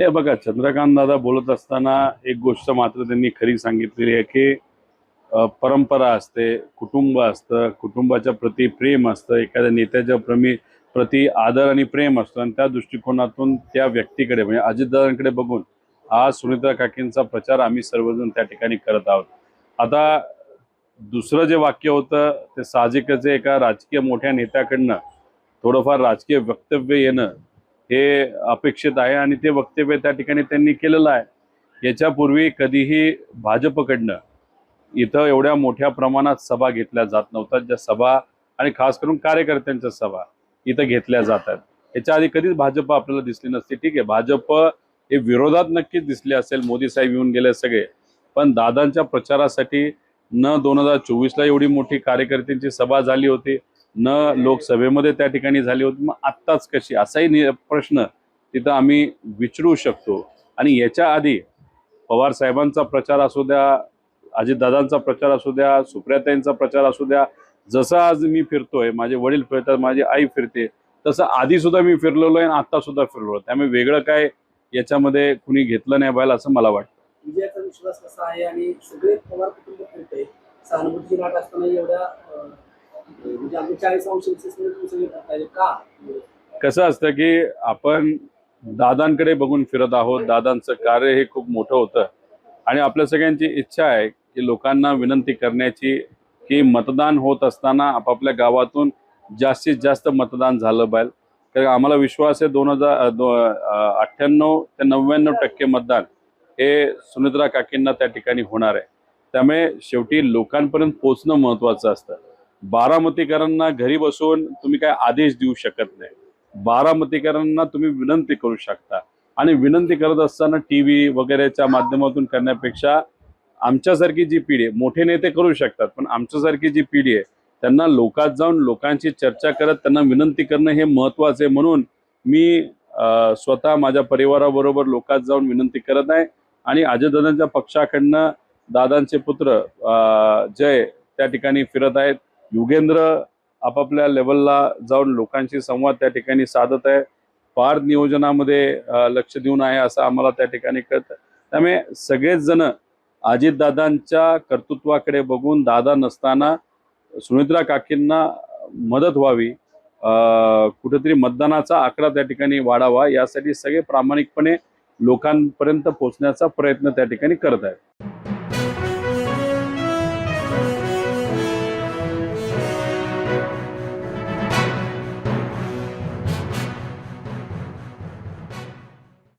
हे बघा, चंद्रकांत दादा बोलत असताना एक गोष्ट मात्र त्यांनी खरी सांगितलेली आहे की परंपरा असते, कुटुंब असतं, कुटुंबाच्या प्रती प्रेम असतं, एखाद्या नेत्याच्या प्रती आदर आणि प्रेम असतो आणि त्या दृष्टिकोनातून त्या व्यक्तीकडे म्हणजे अजितदादांकडे बघून आज सुनीत्रा काकींचा प्रचार आम्ही सर्वजण त्या ठिकाणी करत आहोत. आता दुसरं जे वाक्य होतं ते साहजिकच आहे, एका राजकीय मोठ्या नेत्याकडनं थोडंफार राजकीय वक्तव्य येणं हे अपेक्षित आहे आणि ते वक्तव्य त्या ठिकाणी त्यांनी केलेलं आहे. याच्यापूर्वी कधीही भाजपकडनं इथं एवढ्या मोठ्या प्रमाणात सभा घेतल्या जात नव्हत्या, ज्या सभा आणि खास करून कार्यकर्त्यांच्या सभा इथं घेतल्या जातात. याच्या आधी कधीच भाजप आपल्याला दिसली नसते. ठीक आहे, भाजप हे विरोधात नक्कीच दिसले असेल, मोदी साहेब येऊन गेले सगळे, पण दादांच्या प्रचारासाठी न 2024ला एवढी मोठी कार्यकर्त्यांची सभा झाली होती, न लोकसभेमध्ये त्या ठिकाणी झाली होती. मग आत्ताच कशी, असाही प्रश्न तिथं आम्ही विचारू शकतो. आणि याच्या आधी पवार साहेबांचा प्रचार असू द्या, अजितदादांचा प्रचार असू द्या, सुप्रियाताईंचा प्रचार असू द्या, जसं आज मी फिरतोय, माझे वडील फिरतात, माझी आई फिरते, तसं आधी सुद्धा मी फिरलेलो आहे आणि आता सुद्धा फिरलो. त्यामुळे वेगळं काय याच्यामध्ये कुणी घेतलं नाही पाहिजे असं मला वाटतं. विजयाचा विश्वास कसा आहे आणि सगळे पवार कुटुंब फिरते सहानुभूतीची लाट असताना एवढ्या म्हणजे आम्ही 40 अंश सगळे करताय का? कसं असतं की आपण दादांकडे बघून फिरत आहोत, दादांचं कार्य हे खूप मोठं होतं आणि आपल्या सगळ्यांची इच्छा आहे की लोकांना विनंती करण्याची की मतदान होत असताना आपापल्या गावातून जास्तीत जास्त मतदान झालं पाहिजे. कारण आम्हाला विश्वास आहे 98 ते 99% मतदान हे सुनित्रा काकींना त्या ठिकाणी होणार आहे. त्यामुळे शेवटी लोकांपर्यंत पोहोचणं महत्त्वाचं असतं. बारामतीकरांना घरी बसून तुम्ही काय आदेश देऊ शकत नाही. बारामतीकरांना तुम्ही विनंती करू शकता आणि विनंती करत असताना टीव्ही वगैरेच्या माध्यमातून करण्यापेक्षा आमच्यासारखी जी पिढी आहे, मोठे नेते करू शकतात, पण आमच्यासारखी जी पिढी आहे त्यांना लोकात जाऊन लोकांची चर्चा करत त्यांना विनंती करणं हे महत्त्वाचं आहे. म्हणून मी स्वतः माझ्या परिवाराबरोबर लोकात जाऊन विनंती करत आहे आणि अजितदादांच्या पक्षाकडनं दादांचे पुत्र जय त्या ठिकाणी फिरत आहेत. युगेंद्र आपापल्या लेवलला जाऊन लोकांशी संवाद त्या ठिकाणी साधत आहे. पार नियोजनामध्ये लक्ष देऊन आहे असं आम्हाला त्या ठिकाणी कळतं. त्यामुळे सगळेच जण अजितदादांच्या कर्तृत्वाकडे बघून दादा नसताना सुनित्रा काकींना मदत व्हावी, कुठेतरी मतदानाचा आकडा त्या ठिकाणी वाढावा, यासाठी सगळे प्रामाणिकपणे लोकांपर्यंत पोहोचण्याचा प्रयत्न त्या ठिकाणी करत आहेत.